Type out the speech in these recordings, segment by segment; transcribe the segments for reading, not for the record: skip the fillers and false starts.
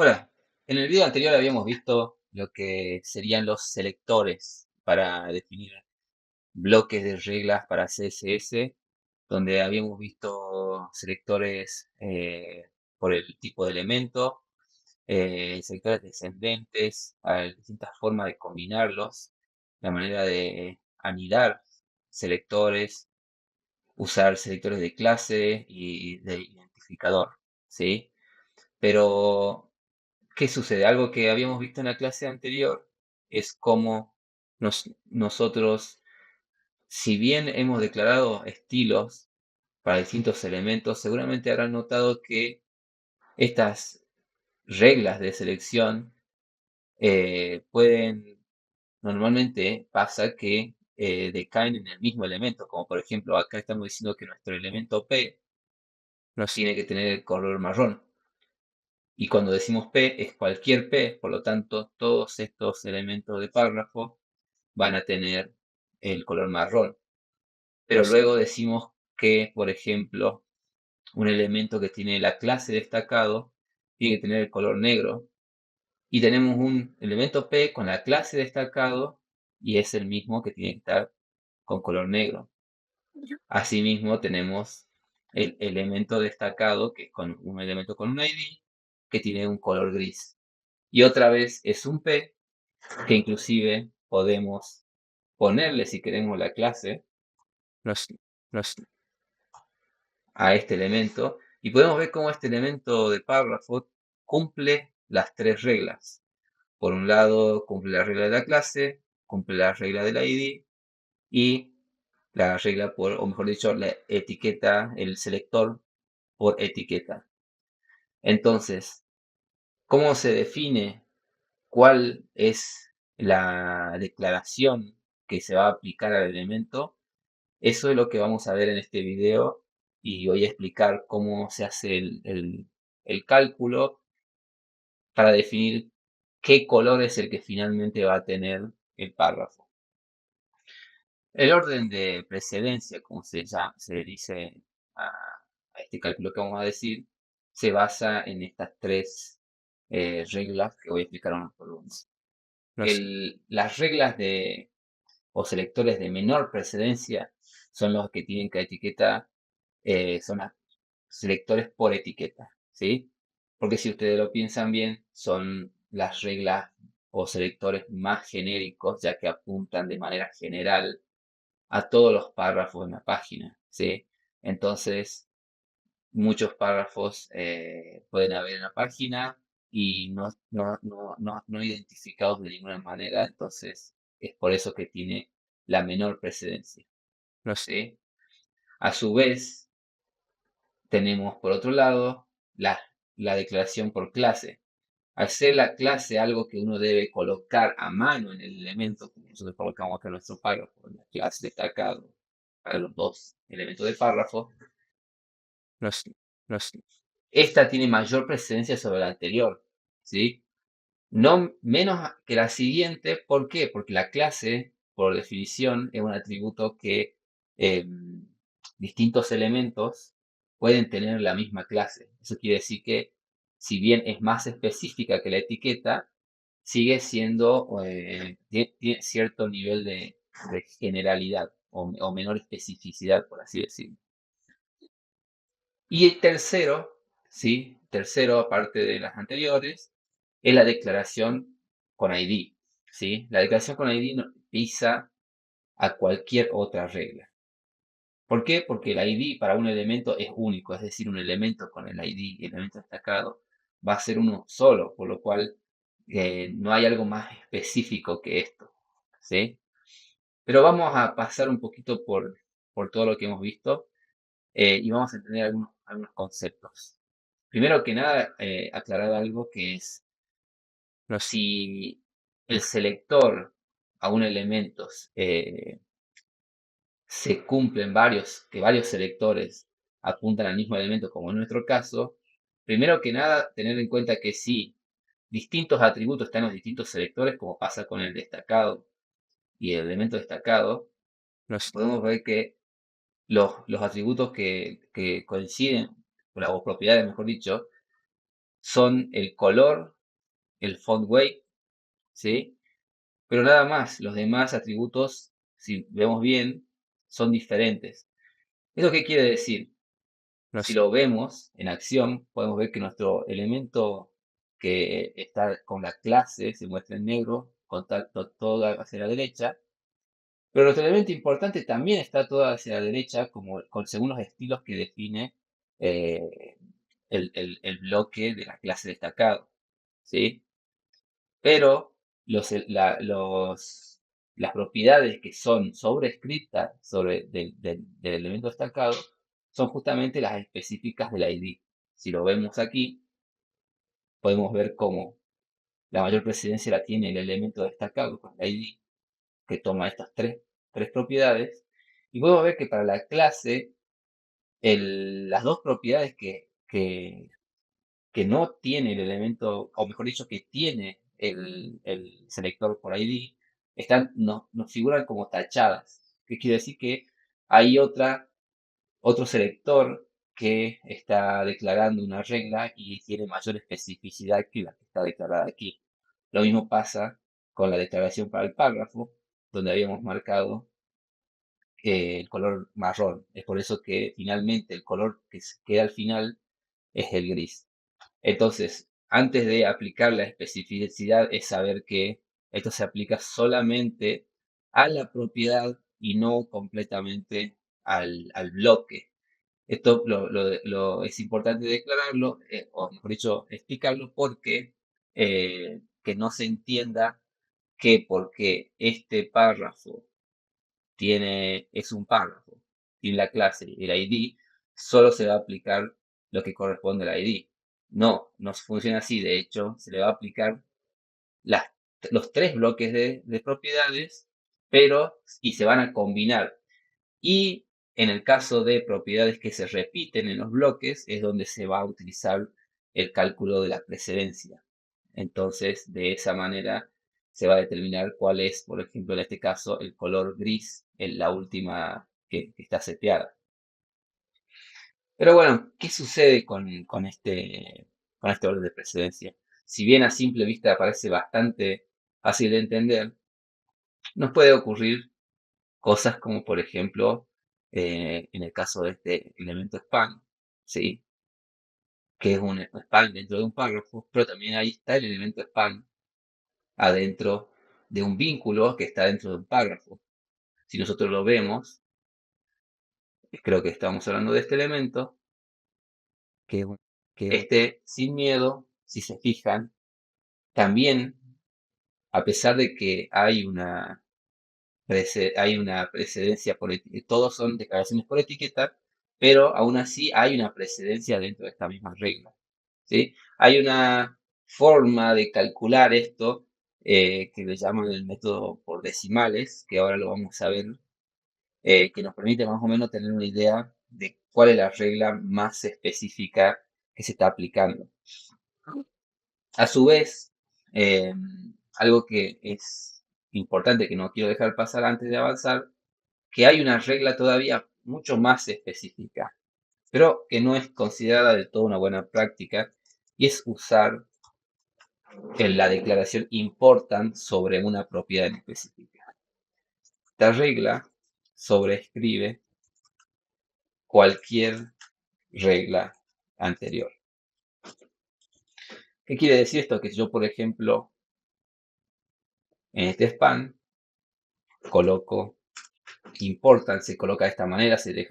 Hola, en el video anterior habíamos visto lo que serían los selectores para definir bloques de reglas para CSS, donde habíamos visto selectores por el tipo de elemento, selectores descendentes, distintas formas de combinarlos, la manera de anidar selectores, usar selectores de clase y de identificador, ¿sí? Pero ¿qué sucede? Algo que habíamos visto en la clase anterior es cómo nosotros, si bien hemos declarado estilos para distintos elementos, seguramente habrán notado que estas reglas de selección normalmente pasa que decaen en el mismo elemento, como por ejemplo acá estamos diciendo que nuestro elemento P nos tiene que tener el color marrón. Y cuando decimos P es cualquier P, por lo tanto, todos estos elementos de párrafo van a tener el color marrón. Pero luego decimos que, por ejemplo, un elemento que tiene la clase destacado tiene que tener el color negro. Y tenemos un elemento P con la clase destacado y es el mismo que tiene que estar con color negro. Asimismo, tenemos el elemento destacado, que es con un elemento con un ID, que tiene un color gris. Y otra vez es un P, que inclusive podemos ponerle, si queremos, la clase nos- nos- a este elemento. Y podemos ver cómo este elemento de párrafo cumple las tres reglas. Por un lado, cumple la regla de la clase, cumple la regla del ID y la regla por, o mejor dicho, la etiqueta, el selector por etiqueta. Entonces, ¿cómo se define cuál es la declaración que se va a aplicar al elemento? Eso es lo que vamos a ver en este video y voy a explicar cómo se hace el cálculo para definir qué color es el que finalmente va a tener el párrafo. El orden de precedencia, como se dice a este cálculo que vamos a decir, se basa en estas tres reglas que voy a explicar una por una. Las reglas o selectores de menor precedencia son los que tienen cada etiqueta, son los selectores por etiqueta, ¿sí? Porque si ustedes lo piensan bien, son las reglas o selectores más genéricos, ya que apuntan de manera general a todos los párrafos en la página, ¿sí? Entonces, muchos párrafos pueden haber en la página y no identificados de ninguna manera, entonces es por eso que tiene la menor precedencia, ¿no sé? A su vez, tenemos por otro lado la declaración por clase. Al ser la clase algo que uno debe colocar a mano en el elemento, como nosotros colocamos acá en nuestro párrafo, en la clase destacado para los dos elementos de párrafo, nos, nos esta tiene mayor precedencia sobre la anterior, ¿sí? No menos que la siguiente, ¿por qué? Porque la clase, por definición, es un atributo que distintos elementos pueden tener la misma clase. Eso quiere decir que, si bien es más específica que la etiqueta, sigue siendo, tiene cierto nivel de generalidad o menor especificidad, por así decirlo. Y el tercero, ¿sí? Tercero, aparte de las anteriores, es la declaración con ID, ¿sí? La declaración con ID pisa a cualquier otra regla. ¿Por qué? Porque el ID para un elemento es único, es decir, un elemento con el ID, el elemento destacado, va a ser uno solo, por lo cual no hay algo más específico que esto, ¿sí? Pero vamos a pasar un poquito por todo lo que hemos visto y vamos a entender algunos conceptos. Primero que nada, aclarar algo que es, si el selector a un elemento se cumplen que varios selectores apuntan al mismo elemento, como en nuestro caso, primero que nada, tener en cuenta que si distintos atributos están en los distintos selectores, como pasa con el destacado y el elemento destacado, podemos ver que los atributos que coinciden, o propiedades, mejor dicho, son el color, el font weight, ¿sí? Pero nada más, los demás atributos, si vemos bien, son diferentes. ¿Eso qué quiere decir? Si lo vemos en acción, podemos ver que nuestro elemento que está con la clase se muestra en negro, contacto todo hacia la derecha, pero nuestro elemento importante también está todo hacia la derecha, como según los estilos que define eh, el bloque de la clase destacado, ¿sí? Pero las propiedades que son sobrescritas del elemento destacado son justamente las específicas del ID. Si lo vemos aquí, podemos ver cómo la mayor precedencia la tiene el elemento destacado con el ID, que toma estas tres propiedades. Y podemos ver que para la clase, las dos propiedades que no tiene el elemento, o mejor dicho, que tiene el selector por ID, nos figuran como tachadas. ¿Qué quiere decir? Que hay otro selector que está declarando una regla y tiene mayor especificidad que la que está declarada aquí. Lo mismo pasa con la declaración para el párrafo, donde habíamos marcado el color marrón. Es por eso que finalmente el color que queda al final es el gris. Entonces, antes de aplicar la especificidad es saber que esto se aplica solamente a la propiedad y no completamente al bloque. Esto es importante declararlo, o mejor dicho, explicarlo porque que no se entienda que porque este párrafo es un párrafo, tiene la clase y el ID, solo se va a aplicar lo que corresponde al ID. No, no funciona así. De hecho, se le va a aplicar las, los tres bloques de propiedades, y se van a combinar. Y en el caso de propiedades que se repiten en los bloques, es donde se va a utilizar el cálculo de la precedencia. Entonces, de esa manera se va a determinar cuál es, por ejemplo, en este caso, el color gris, en la última que está seteada. Pero bueno, ¿qué sucede con este orden de precedencia? Si bien a simple vista parece bastante fácil de entender, nos puede ocurrir cosas como, por ejemplo, en el caso de este elemento span, ¿sí? Que es un span dentro de un párrafo, pero también ahí está el elemento span adentro de un vínculo que está dentro de un párrafo. Si nosotros lo vemos, creo que estamos hablando de este elemento, que, un- que un- este sin miedo, si se fijan, también, a pesar de que hay una precedencia todos son declaraciones por etiqueta, pero aún así hay una precedencia dentro de esta misma regla, ¿sí? Hay una forma de calcular esto que le llaman el método por decimales, que ahora lo vamos a ver, que nos permite más o menos tener una idea de cuál es la regla más específica que se está aplicando. A su vez, eh, algo que es importante que no quiero dejar pasar antes de avanzar, que hay una regla todavía mucho más específica, pero que no es considerada del todo una buena práctica, y es usar la declaración important sobre una propiedad en específica. Esta regla sobrescribe cualquier regla anterior. ¿Qué quiere decir esto? Que si yo, por ejemplo, en este span coloco important, se coloca de esta manera, se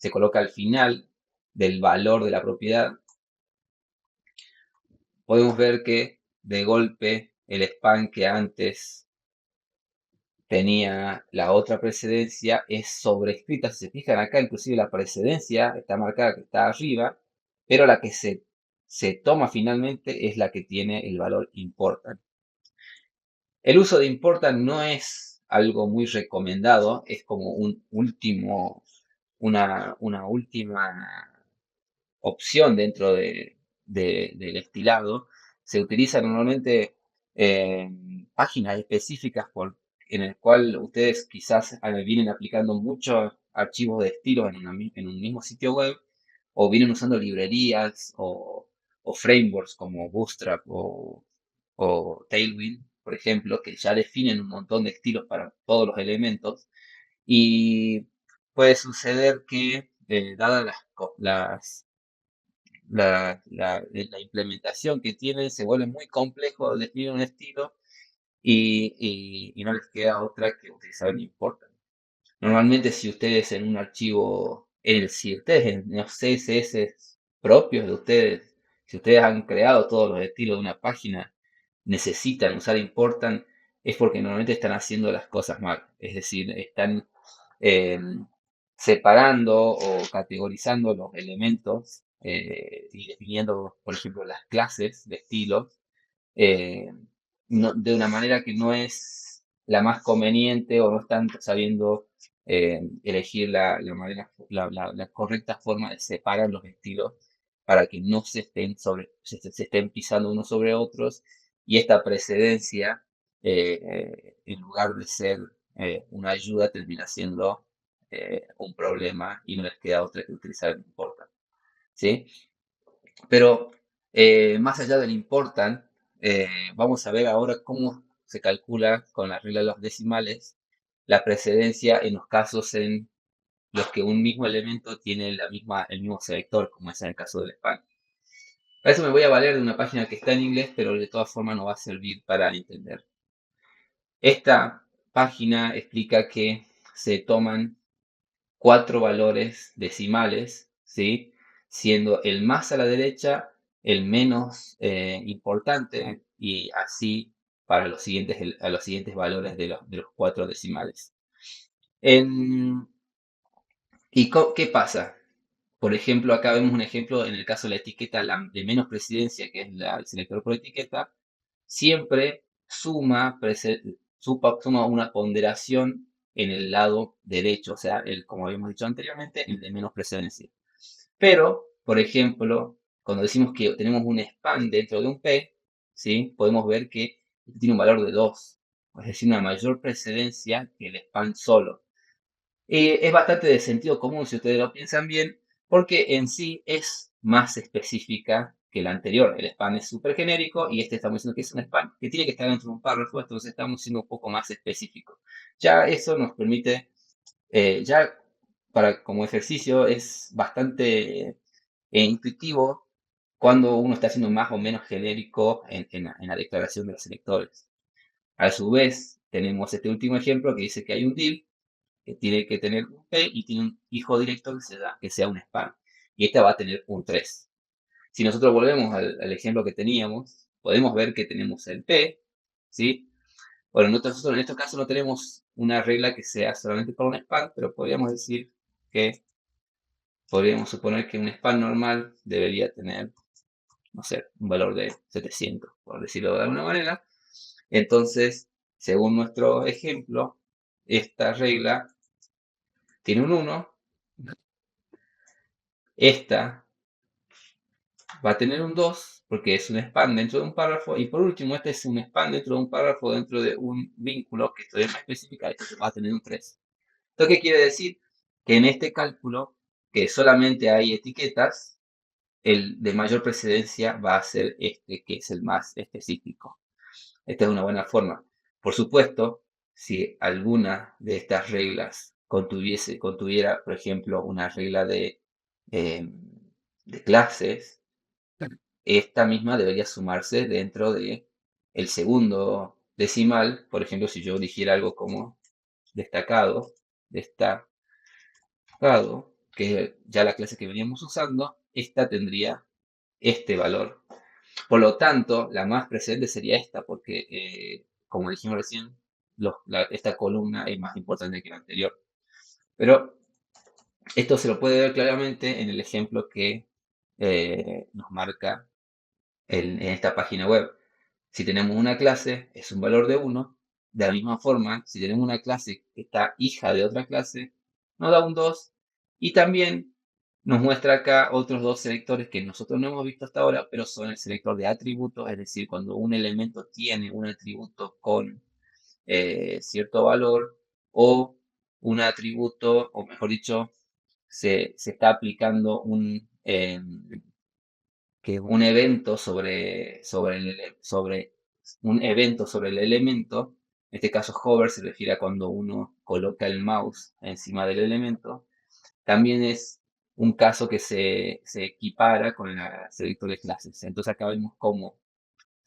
coloca al final del valor de la propiedad, podemos ver que de golpe el span que antes tenía la otra precedencia es sobrescrita. Si se fijan acá, inclusive la precedencia está marcada que está arriba, pero la que se toma finalmente es la que tiene el valor important. El uso de important no es algo muy recomendado, es como una última opción dentro del estilado. Se utiliza normalmente páginas específicas en el cual ustedes quizás vienen aplicando muchos archivos de estilo en un mismo sitio web, o vienen usando librerías o frameworks como Bootstrap o Tailwind, por ejemplo, que ya definen un montón de estilos para todos los elementos. Y puede suceder que, dadas la implementación que tienen, se vuelve muy complejo definir un estilo y no les queda otra que utilizar el import. Normalmente, si ustedes en un archivo, si ustedes en los CSS propios de ustedes, si ustedes han creado todos los estilos de una página, necesitan usar importan, es porque normalmente están haciendo las cosas mal. Es decir, están eh, separando o categorizando los elementos y definiendo, por ejemplo, las clases de estilos eh, de una manera que no es la más conveniente o no están sabiendo elegir la correcta forma de separar los estilos para que no se estén pisando unos sobre otros y esta precedencia, en lugar de ser una ayuda, termina siendo un problema y no les queda otra que utilizar el importa. ¿Sí? Pero más allá del important, vamos a ver ahora cómo se calcula con la regla de los decimales la precedencia en los casos en los que un mismo elemento tiene el mismo selector, como es en el caso del span. Para eso me voy a valer de una página que está en inglés, pero de todas formas nos va a servir para entender. Esta página explica que se toman 4 valores decimales, ¿sí? Siendo el más a la derecha el menos importante y así para a los siguientes valores de los 4 decimales. En- ¿Qué pasa? Por ejemplo, acá vemos un ejemplo en el caso de la etiqueta de menos presidencia, que es el selector por etiqueta, siempre suma una ponderación en el lado derecho, o sea, como habíamos dicho anteriormente, el de menos precedencia. Pero, por ejemplo, cuando decimos que tenemos un span dentro de un P, ¿sí? Podemos ver que tiene un valor de 2, es decir, una mayor precedencia que el span solo. Es bastante de sentido común si ustedes lo piensan bien, porque en sí es más específica que la anterior. El span es súper genérico y este estamos diciendo que es un span que tiene que estar dentro de un párrafo, entonces estamos siendo un poco más específicos. Ya eso nos permite, ya como ejercicio, es bastante intuitivo cuando uno está siendo más o menos genérico en la declaración de los selectores. A su vez, tenemos este último ejemplo que dice que hay un div que tiene que tener un P y tiene un hijo directo que sea un span. Y esta va a tener un 3. Si nosotros volvemos al ejemplo que teníamos, podemos ver que tenemos el P, ¿sí? Bueno, nosotros en este caso no tenemos una regla que sea solamente para un span, pero podríamos suponer que un span normal debería tener, no sé, un valor de 700, por decirlo de alguna manera. Entonces, según nuestro ejemplo, esta regla tiene un 1. Esta va a tener un 2 porque es un span dentro de un párrafo. Y por último, este es un span dentro de un párrafo, dentro de un vínculo que todavía más específica, este va a tener un 3. ¿Esto qué quiere decir? Que en este cálculo, que solamente hay etiquetas, el de mayor precedencia va a ser este, que es el más específico. Esta es una buena forma. Por supuesto, si alguna de estas reglas contuviera, por ejemplo, una regla eh, de clases, esta misma debería sumarse dentro de el segundo decimal. Por ejemplo, si yo dijera algo como destacado, destacado, que es ya la clase que veníamos usando, esta tendría este valor. Por lo tanto, la más presente sería esta, porque, como dijimos recién, esta columna es más importante que la anterior. Pero esto se lo puede ver claramente en el ejemplo que nos marca en esta página web. Si tenemos una clase, es un valor de 1. De la misma forma, si tenemos una clase que está hija de otra clase, nos da un 2. Y también nos muestra acá otros dos selectores que nosotros no hemos visto hasta ahora, pero son el selector de atributos, es decir, cuando un elemento tiene un atributo con cierto valor o un atributo, o mejor dicho, se está aplicando que un un evento sobre un evento sobre el elemento. En este caso, hover se refiere a cuando uno coloca el mouse encima del elemento. También es un caso que se equipara con la selector de clases. Entonces acá vemos cómo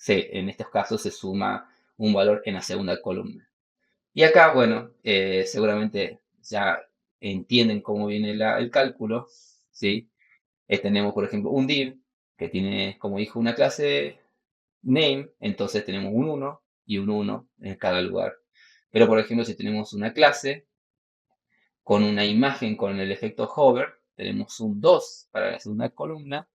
en estos casos se suma un valor en la segunda columna. Y acá, bueno, seguramente ya entienden cómo viene el cálculo, ¿sí? Tenemos, por ejemplo, un div que tiene como hijo una clase name, entonces tenemos un uno y un uno en cada lugar. Pero, por ejemplo, si tenemos una clase con una imagen con el efecto hover, tenemos un 2 para la segunda columna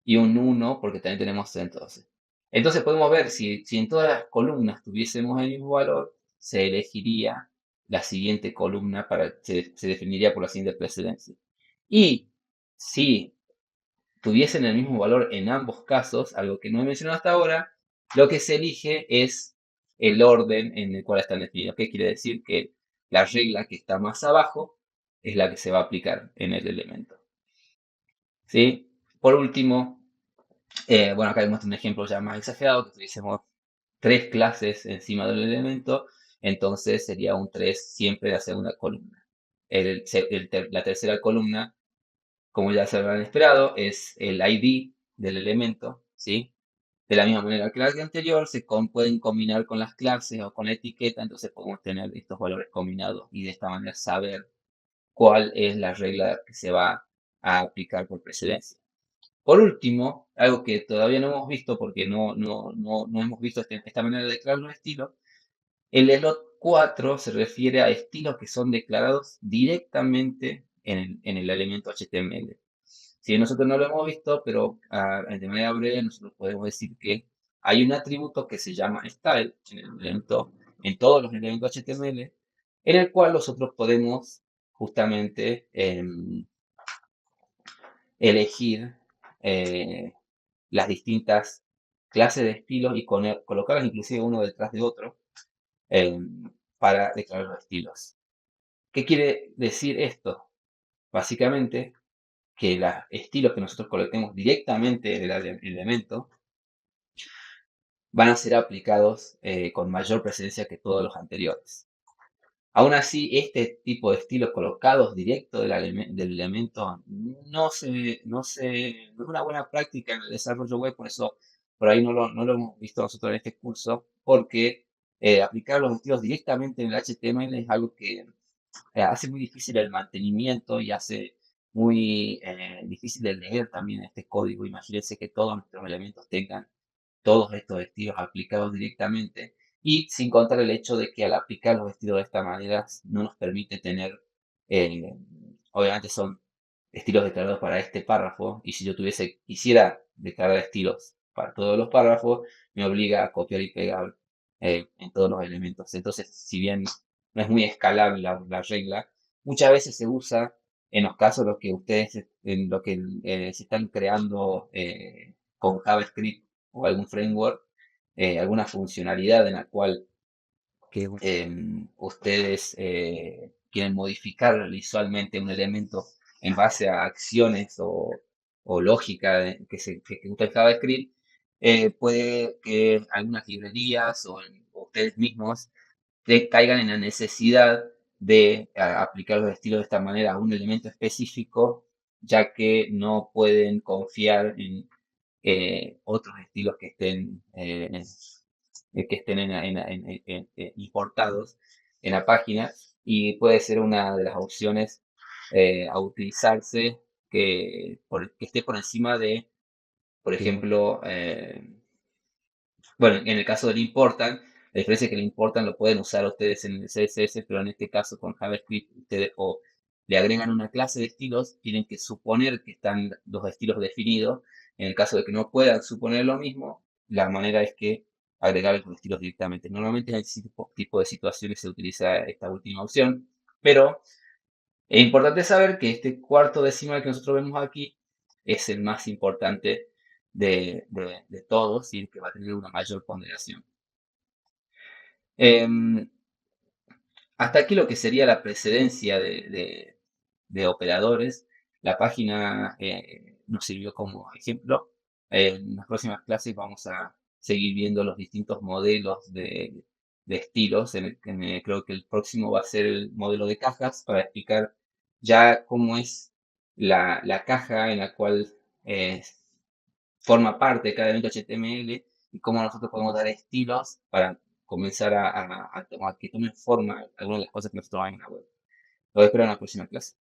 y un uno porque también tenemos entonces. Entonces podemos ver si en todas las columnas tuviésemos el mismo valor, se elegiría la siguiente columna se definiría por la siguiente precedencia. Y si tuviesen el mismo valor en ambos casos, algo que no he mencionado hasta ahora, lo que se elige es el orden en el cual están definidos. ¿Qué quiere decir? Que la regla que está más abajo es la que se va a aplicar en el elemento. ¿Sí? Por último, bueno, acá vemos un ejemplo ya más exagerado, que tuviésemos tres clases encima del elemento, entonces sería un 3 siempre la segunda columna. La tercera columna, como ya se habrán esperado, es el ID del elemento, ¿sí? De la misma manera que la anterior, pueden combinar con las clases o con la etiqueta, entonces podemos tener estos valores combinados y de esta manera saber cuál es la regla que se va a aplicar por precedencia. Por último, algo que todavía no hemos visto porque no hemos visto esta manera de declarar los estilos, el elot 4 se refiere a estilos que son declarados directamente en el elemento HTML. Si nosotros no lo hemos visto, pero de manera breve nosotros podemos decir que hay un atributo que se llama style en todos los elementos HTML, en el cual nosotros podemos justamente elegir eh, las distintas clases de estilos y colocarlas inclusive uno detrás de otro eh, para declarar los estilos. ¿Qué quiere decir esto? Básicamente que los estilos que nosotros coloquemos directamente en el elemento van a ser aplicados con mayor presencia que todos los anteriores. Aún así, este tipo de estilos colocados directo del elemento no es una buena práctica en el desarrollo web, por eso por ahí no lo hemos visto nosotros en este curso, porque aplicar los estilos directamente en el HTML es algo que hace muy difícil el mantenimiento y hace muy difícil de leer también este código. Imagínense que todos nuestros elementos tengan todos estos estilos aplicados directamente y sin contar el hecho de que al aplicar los estilos de esta manera no nos permite tener, eh, obviamente son estilos declarados para este párrafo y si yo quisiera declarar estilos para todos los párrafos, me obliga a copiar y pegar en todos los elementos. Entonces, si bien no es muy escalable la regla, muchas veces se usa en los casos en lo que se están creando con JavaScript o algún framework, alguna funcionalidad en la cual que un ustedes quieren modificar visualmente un elemento en base a acciones o lógica que se que ejecuta el JavaScript, puede que algunas librerías o ustedes mismos caigan en la necesidad de aplicar los estilos de esta manera a un elemento específico, ya que no pueden confiar en otros estilos que estén importados en la página y puede ser una de las opciones a utilizarse que esté por encima de, por que un ejemplo, bueno, en el caso del important, la diferencia es que el important lo pueden usar ustedes en el CSS, pero en este caso con JavaScript ustedes o le agregan una clase de estilos, tienen que suponer que están los estilos definidos. En el caso de que no puedan suponer lo mismo, la manera es que agregar los estilos directamente. Normalmente en ese tipo de situaciones se utiliza esta última opción, pero es importante saber que este cuarto decimal que nosotros vemos aquí es el más importante de todos y el que va a tener una mayor ponderación. Em, Hasta aquí lo que sería la precedencia de operadores. La página nos sirvió como ejemplo. En las próximas clases vamos a seguir viendo los distintos modelos de estilos. Creo que el próximo va a ser el modelo de cajas para explicar ya cómo es la caja en la cual eh, forma parte de cada evento HTML y cómo nosotros podemos dar estilos para comenzar a que tomen forma algunas de las cosas que nosotros vamos en la web. Lo espero en la próxima clase.